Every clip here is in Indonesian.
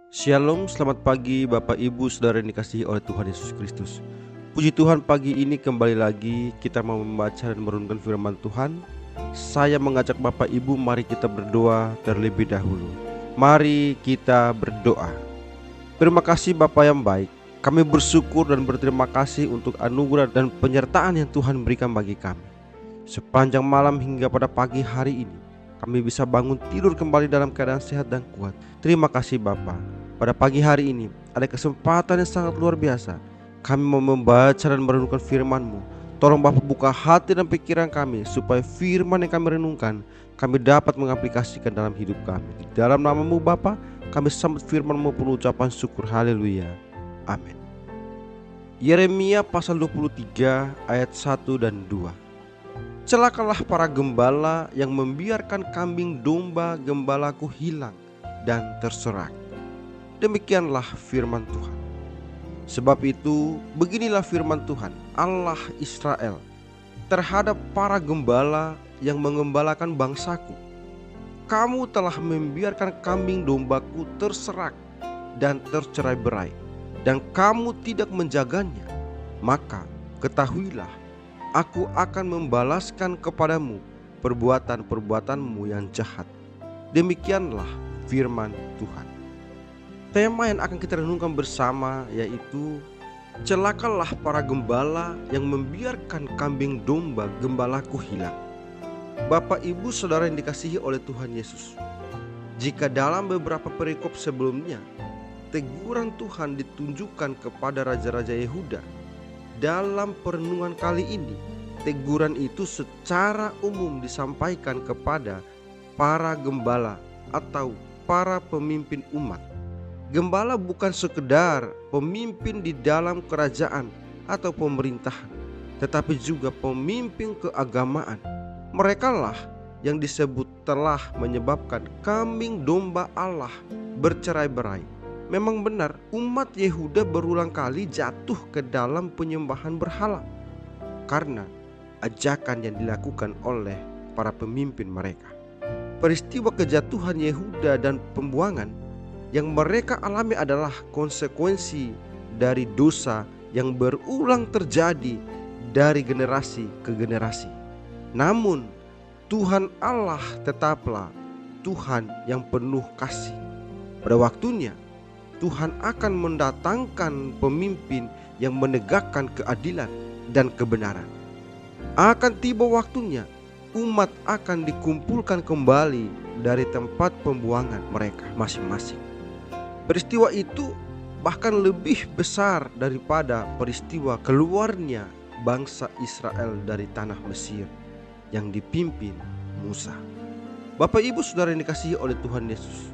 Shalom, selamat pagi Bapak Ibu Saudara yang dikasihi oleh Tuhan Yesus Kristus. Puji Tuhan, pagi ini kembali lagi kita mau membaca dan merenungkan firman Tuhan. Saya mengajak Bapak Ibu, mari kita berdoa terlebih dahulu. Mari kita berdoa. Terima kasih Bapa yang baik, kami bersyukur dan berterima kasih untuk anugerah dan penyertaan yang Tuhan berikan bagi kami. Sepanjang malam hingga pada pagi hari ini, kami bisa bangun tidur kembali dalam keadaan sehat dan kuat. Terima kasih Bapa. Pada pagi hari ini ada kesempatan yang sangat luar biasa. Kami mau membaca dan merenungkan firman-Mu. Tolong Bapa buka hati dan pikiran kami, supaya firman yang kami renungkan kami dapat mengaplikasikan dalam hidup kami. Di dalam nama-Mu Bapa, kami sambut firman-Mu penuh ucapan syukur. Haleluya. Amin. Yeremia pasal 23 ayat 1 dan 2. Celakalah para gembala yang membiarkan kambing domba gembalaku hilang dan terserak. Demikianlah firman Tuhan. Sebab itu, beginilah firman Tuhan, Allah Israel, terhadap para gembala yang mengembalakan bangsaku. Kamu telah membiarkan kambing dombaku terserak dan tercerai-berai, dan kamu tidak menjaganya. Maka ketahuilah, aku akan membalaskan kepadamu perbuatan-perbuatanmu yang jahat. Demikianlah firman Tuhan. Tema yang akan kita renungkan bersama yaitu celakalah para gembala yang membiarkan kambing domba gembalaku hilang. Bapak Ibu Saudara yang dikasihi oleh Tuhan Yesus, jika dalam beberapa perikop sebelumnya teguran Tuhan ditunjukkan kepada raja-raja Yehuda, dalam perenungan kali ini teguran itu secara umum disampaikan kepada para gembala atau para pemimpin umat. Gembala bukan sekedar pemimpin di dalam kerajaan atau pemerintahan, tetapi juga pemimpin keagamaan. Merekalah yang disebut telah menyebabkan kambing domba Allah bercerai-berai. Memang benar, umat Yehuda berulang kali jatuh ke dalam penyembahan berhala karena ajakan yang dilakukan oleh para pemimpin mereka. Peristiwa kejatuhan Yehuda dan pembuangan yang mereka alami adalah konsekuensi dari dosa yang berulang terjadi dari generasi ke generasi. Namun Tuhan Allah tetaplah Tuhan yang penuh kasih. Pada waktunya Tuhan akan mendatangkan pemimpin yang menegakkan keadilan dan kebenaran. Akan tiba waktunya umat akan dikumpulkan kembali dari tempat pembuangan mereka masing-masing. Peristiwa itu bahkan lebih besar daripada peristiwa keluarnya bangsa Israel dari tanah Mesir yang dipimpin Musa. Bapak Ibu Saudara yang dikasihi oleh Tuhan Yesus,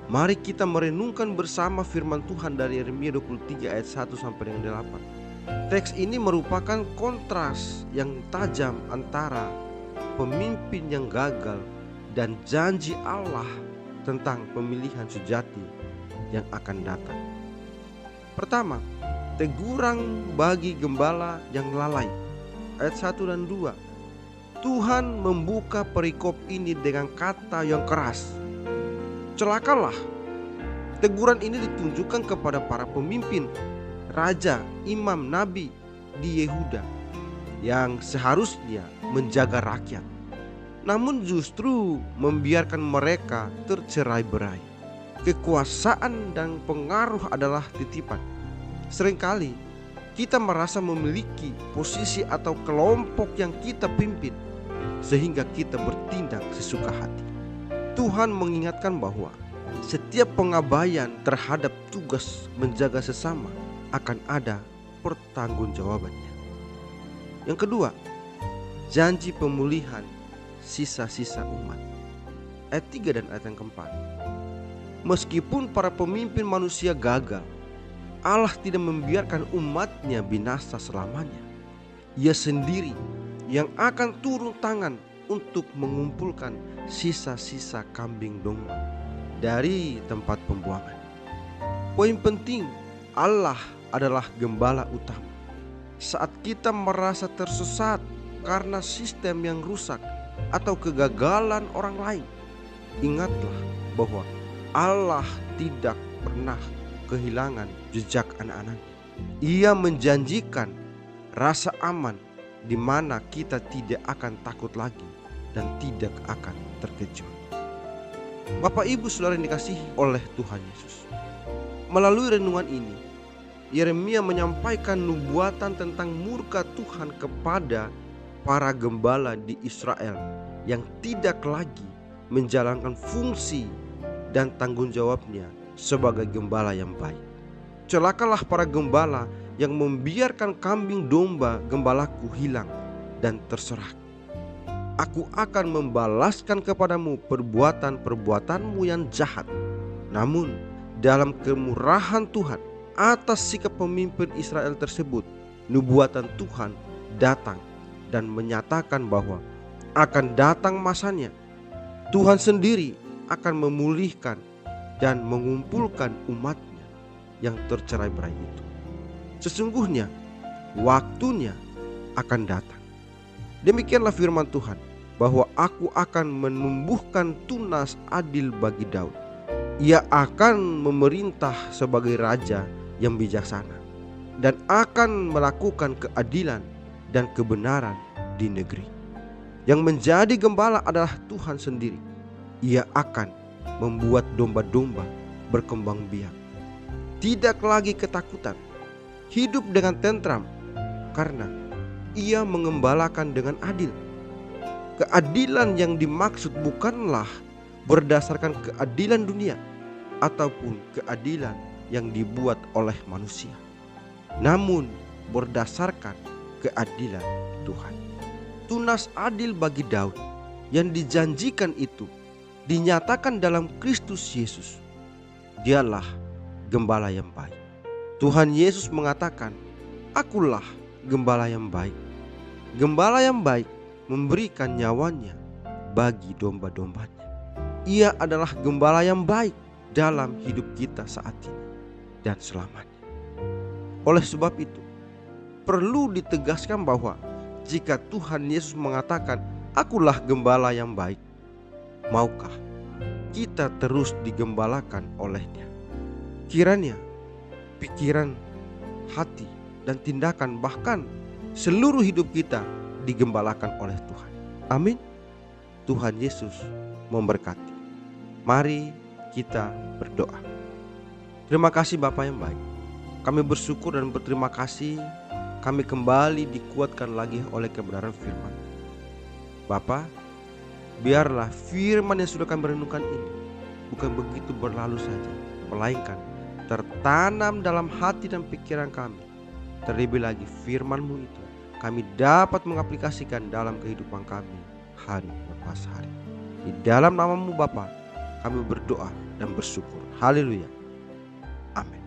mari kita merenungkan bersama firman Tuhan dari Yeremia 23 ayat 1 sampai dengan 8. Teks ini merupakan kontras yang tajam antara pemimpin yang gagal dan janji Allah tentang pemilihan sejati yang akan datang. Pertama, teguran bagi gembala yang lalai. Ayat 1 dan 2. Tuhan membuka perikop ini dengan kata yang keras. Celakalah. Teguran ini ditunjukkan kepada para pemimpin, raja, imam, nabi di Yehuda yang seharusnya menjaga rakyat, namun justru membiarkan mereka tercerai-berai. Kekuasaan dan pengaruh adalah titipan. Seringkali kita merasa memiliki posisi atau kelompok yang kita pimpin, sehingga kita bertindak sesuka hati. Tuhan mengingatkan bahwa setiap pengabaian terhadap tugas menjaga sesama akan ada pertanggungjawabannya. Yang kedua, janji pemulihan sisa-sisa umat. Ayat 3 dan ayat yang keempat. Meskipun para pemimpin manusia gagal, Allah tidak membiarkan umatnya binasa selamanya. Ia sendiri yang akan turun tangan untuk mengumpulkan sisa-sisa kambing domba dari tempat pembuangan. Poin penting, Allah adalah gembala utama. Saat kita merasa tersesat karena sistem yang rusak atau kegagalan orang lain, ingatlah bahwa Allah tidak pernah kehilangan jejak anak-anak. Ia menjanjikan rasa aman di mana kita tidak akan takut lagi dan tidak akan terkejut. Bapak Ibu Saudara yang dikasihi oleh Tuhan Yesus, melalui renungan ini Yeremia menyampaikan nubuatan tentang murka Tuhan kepada para gembala di Israel yang tidak lagi menjalankan fungsi dan tanggung jawabnya sebagai gembala yang baik. Celakalah para gembala yang membiarkan kambing domba gembalaku hilang dan terserak. Aku akan membalaskan kepadamu perbuatan-perbuatanmu yang jahat. Namun dalam kemurahan Tuhan atas sikap pemimpin Israel tersebut, nubuatan Tuhan datang dan menyatakan bahwa akan datang masanya Tuhan sendiri akan memulihkan dan mengumpulkan umatnya yang tercerai-berai itu. Sesungguhnya waktunya akan datang. Demikianlah firman Tuhan, bahwa aku akan menumbuhkan tunas adil bagi Daud. Ia akan memerintah sebagai raja yang bijaksana dan akan melakukan keadilan dan kebenaran di negeri. Yang menjadi gembala adalah Tuhan sendiri. Ia akan membuat domba-domba berkembang biak, tidak lagi ketakutan, hidup dengan tentram, karena ia mengembalakan dengan adil. Keadilan yang dimaksud bukanlah berdasarkan keadilan dunia ataupun keadilan yang dibuat oleh manusia, namun berdasarkan keadilan Tuhan. Tunas adil bagi Daud yang dijanjikan itu dinyatakan dalam Kristus Yesus. Dialah gembala yang baik. Tuhan Yesus mengatakan, "Akulah gembala yang baik." Gembala yang baik memberikan nyawanya bagi domba-dombanya. Ia adalah gembala yang baik dalam hidup kita saat ini dan selamanya. Oleh sebab itu, perlu ditegaskan bahwa jika Tuhan Yesus mengatakan, "Akulah gembala yang baik," maukah kita terus digembalakan oleh-Nya? Kiranya pikiran, hati, dan tindakan, bahkan seluruh hidup kita digembalakan oleh Tuhan. Amin. Tuhan Yesus memberkati. Mari kita berdoa. Terima kasih Bapa yang baik. Kami bersyukur dan berterima kasih kami kembali dikuatkan lagi oleh kebenaran firman. Bapa, biarlah firman yang sudah kami renungkan ini bukan begitu berlalu saja, melainkan tertanam dalam hati dan pikiran kami. Terlebih lagi firman-Mu itu kami dapat mengaplikasikan dalam kehidupan kami hari lepas hari. Di dalam nama-Mu Bapa kami berdoa dan bersyukur. Haleluya. Amin.